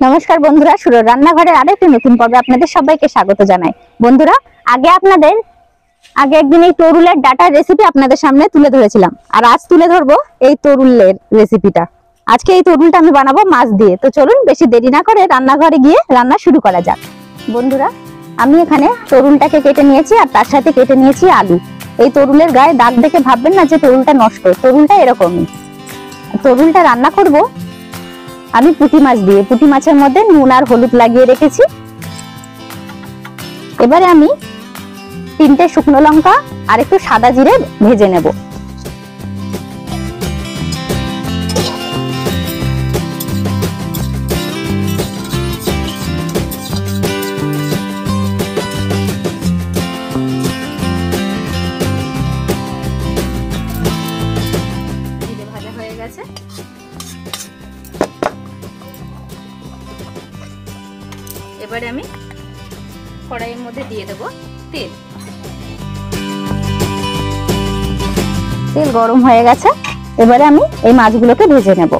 নমস্কার বন্ধুরা, সুরর রান্নাঘরের আরেকটি নতুন পর্বে আপনাদের সবাইকে স্বাগত জানাই। বন্ধুরা, আগে একদিন এই তরুলের ডাটার রেসিপি আপনাদের সামনে তুলে ধরেছিলাম, আর আজ তুলে ধরবো এই তরুলের রেসিপিটা। আজকে এই তরুলটা আমি বানাবো মাছ দিয়ে। তো চলুন বেশি দেরি না করে রান্নাঘরে গিয়ে রান্না শুরু করা যাক। বন্ধুরা, আমি এখানে তরুলটাকে কেটে নিয়েছি আর তার সাথে কেটে নিয়েছি আলু। এই তরুলের গায়ে দাগ দেখে ভাববেন না যে তরুলটা নষ্ট, তরুলটা এরকমই। তরুলটা রান্না করব আমি পুঁটি মাছ দিয়ে। পুঁটি মাছের মধ্যে নুন আর হলুদ লাগিয়ে রেখেছি। এবারে আমি 3টে শুকনো লঙ্কা আর একটু সাদা জিরে ভেজে নেব। জিরে ভাজা হয়ে গেছে। এবারে আমি কড়াইয়ের মধ্যে দিয়ে দেব তেল। তেল গরম হয়ে গেছে। এবারে আমি এই মাছগুলোকে ভেজে নেব।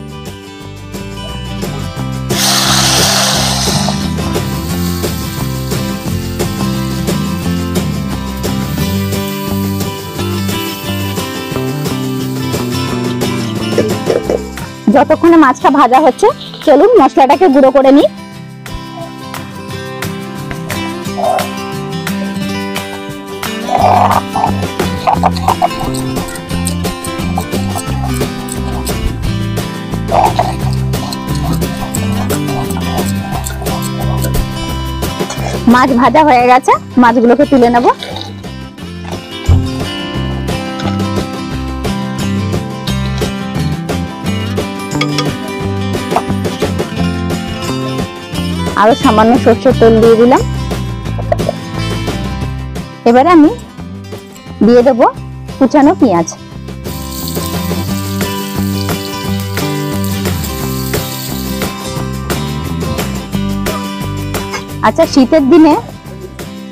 যতক্ষণে মাছটা ভাজা হচ্ছে, চলুন মশলাটাকে গুঁড়ো করে নিই। মাছ ভাজা হয়ে গেছে, মাছগুলোকে তুলে নেব। আরো সামান্য সরষের তেল দিয়ে দিলাম। এবারে আমি দিয়ে দেব কুচানো পেঁয়াজ। আচ্ছা, শীতের দিনে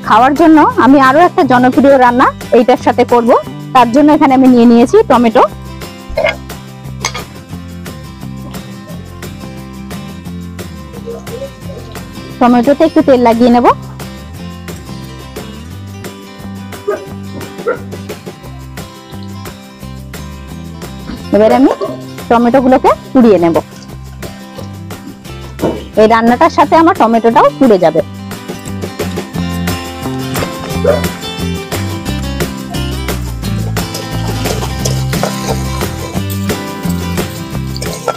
খাওয়ার জন্য আমি আরো একটা জনপ্রিয় রান্না এইটার সাথে করব। তার জন্য এখানে আমি নিয়ে নিয়েছি টমেটো। টমেটোতে একটু তেল লাগিয়ে নেব। এবারে আমি টমেটো গুলোকে পুড়িয়ে নেব। এই রান্নাটার সাথে আমার টমেটোটাও পুড়ে যাবে।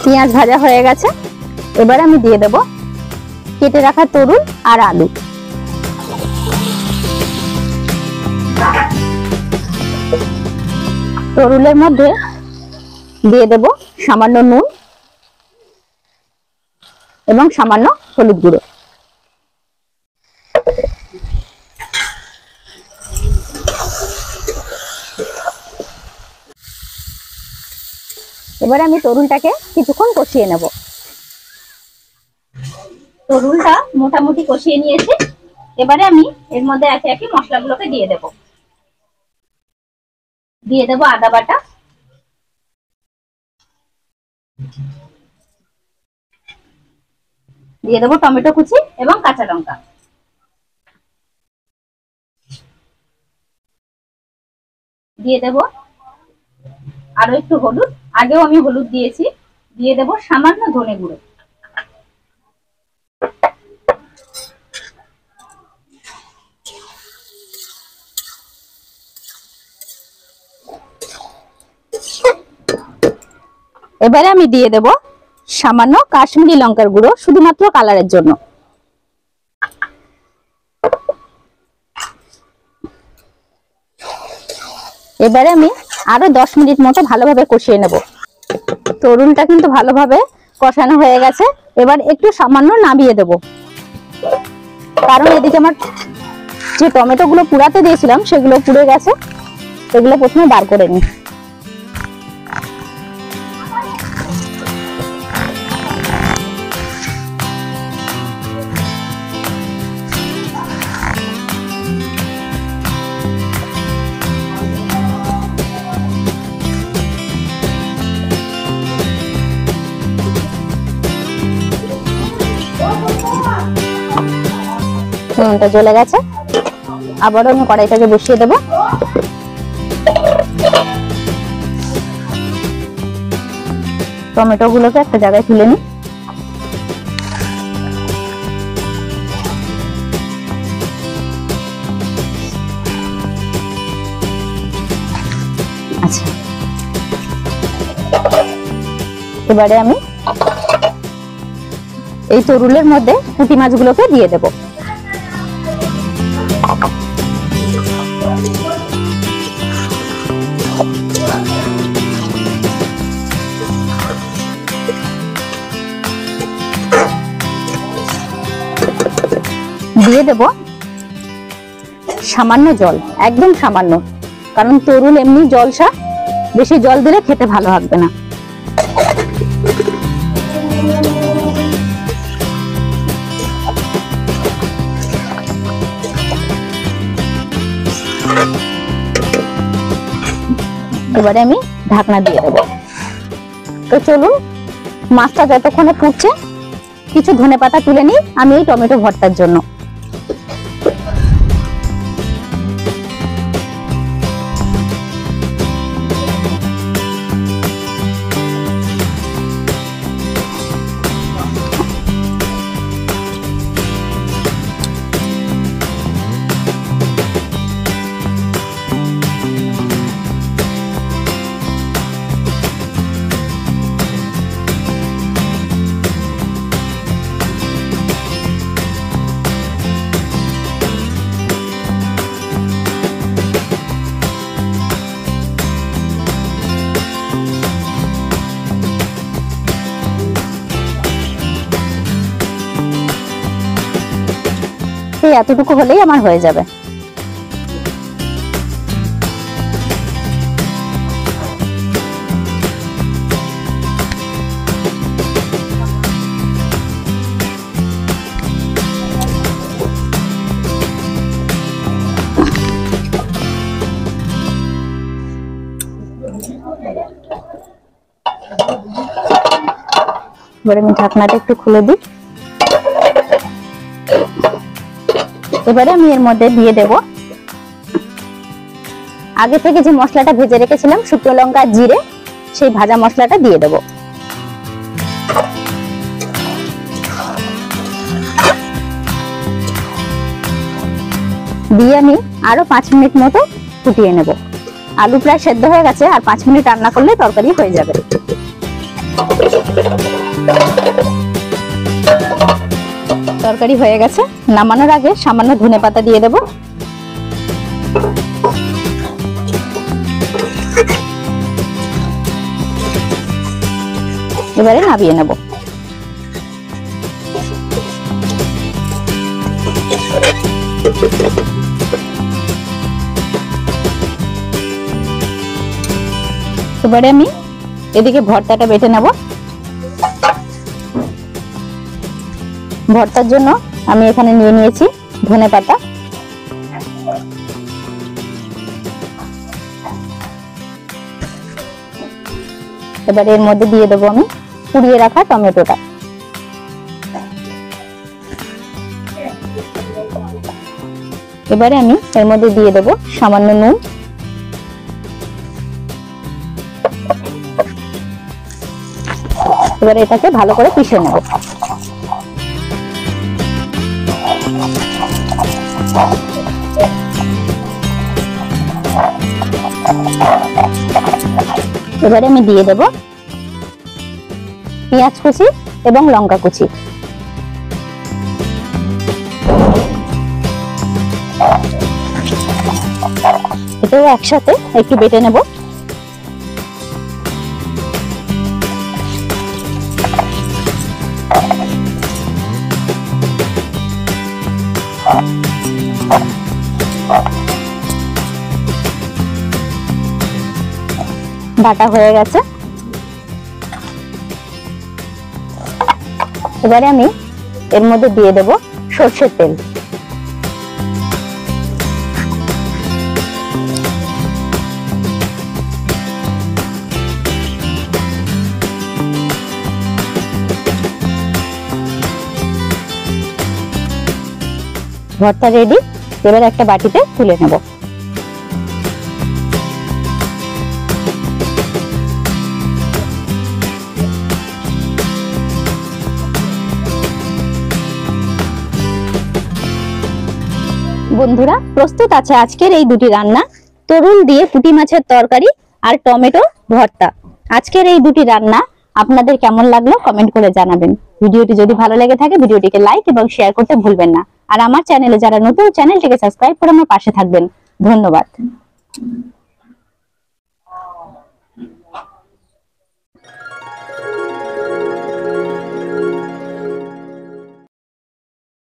পেঁয়াজ ভাজা হয়ে গেছে। এবার আমি দিয়ে দেব কেটে রাখা তরুল আর আলু। তরুলের মধ্যে দিয়ে দেব সামান্য নুন এবং সামান্য হলুদ গুঁড়ো। এবারে আমি তরুলটাকে কিছুক্ষণ কষিয়ে নেব। তরুলটা মোটামুটি কষিয়ে নিয়েছি। এবারে আমি এর মধ্যে একে একে মশলাগুলোকে দিয়ে দেব। দিয়ে দেব আদা বাটা, দিয়ে দেবো টমেটো কুচি এবং কাঁচা লঙ্কা, দিয়ে দেব আরো একটু হলুদ, আগেও আমি হলুদ দিয়েছি। দিয়ে দেব সামান্য ধনে গুঁড়ো। এবারে আমি দিয়ে দেব সামান্য কাশ্মীরি লঙ্কার গুঁড়ো, শুধুমাত্র কালারের জন্য। এবারে আমি আরো 10 মিনিট মতো ভালোভাবে কষিয়ে নেব। তরুলটা কিন্তু ভালোভাবে কষানো হয়ে গেছে। এবার একটু সামান্য নামিয়ে দেব, কারণ এদিকে আমার যে টমেটো গুলো পুড়াতে দিয়েছিলাম সেগুলো পুড়ে গেছে। এগুলো প্রথমে বার করে নিই। নুনটা জ্বলে গেছে, আবারও আমি কড়াইটাকে বসিয়ে দেব। টমেটো গুলোকে একটা জায়গায় তুলে নিই। আচ্ছা, এবারে আমি এই তরুলের মধ্যে পুঁটি মাছগুলোকে দিয়ে দেব। দিয়ে দেব সামান্য জল, একদম সামান্য, কারণ তরুল এমনি জলসা, বেশি জল দিলে খেতে ভালো লাগবে না। এবারে আমি ঢাকনা দিয়ে দেব। তো চলুন, মাছটা যতক্ষণে ফুটছে কিছু ধনেপাতা তুলে নিই আমি এই টমেটো ভর্তার জন্য। এই এতটুকু হলেই আমার হয়ে যাবে। এবারে আমি ঢাকনাটা একটু খুলে দিই। এবারে আমি এর মধ্যে দিয়ে দেব আগে থেকে যে মশলাটা ভেজে রেখেছিলাম, শুকনো লঙ্কা জিরে, সেই ভাজা মশলাটা দিয়ে দেব। দিয়ে আমি আরো 5 মিনিট মতো ফুটিয়ে নেব। আলু প্রায় সেদ্ধ হয়ে গেছে, আর 5 মিনিট রান্না করলে তরকারি হয়ে যাবে। তরকারি হয়ে গেছে, নামানোর আগে সামান্য ধনেপাতা দিয়ে দেব। এবারে নামিয়ে নেব। এবারে আমি এদিকে ভর্তাটা বেটে নেব। ভর্তার জন্য আমি এখানে নিয়ে নিয়েছি ধনেপাতা, এবারে এর মধ্যে দিয়ে দেবো আমি পুড়িয়ে রাখা টমেটোটা। এবারে আমি এর মধ্যে দিয়ে দেবো সামান্য নুন, এবারে এটাকে ভালো করে পিষে নেব। এবারে আমি দিয়ে দেব পেঁয়াজ কুচি এবং লঙ্কা কুচি। এটাও একসাথে একটু বেটে নেব। বাটা হয়ে গেছে। এবারে আমি এর মধ্যে দিয়ে দেব সরষের তেল। ভর্তা রেডি। এবার একটা বাটিতে তুলে নেব। বন্ধুরা, প্রস্তুত আছে আজকের এই দুটি রান্না, তরুল দিয়ে পুঁটি মাছের তরকারি আর টমেটো ভর্তা। আজকের এই দুটি রান্না আপনাদের কেমন লাগলো কমেন্ট করে জানাবেন। ভিডিওটি যদি ভালো লেগে থাকে ভিডিওটিকে লাইক এবং শেয়ার করতে ভুলবেন না। আর আমার চ্যানেলে যারা নতুন, চ্যানেলটিকে সাবস্ক্রাইব করে আমার পাশে থাকবেন। ধন্যবাদ।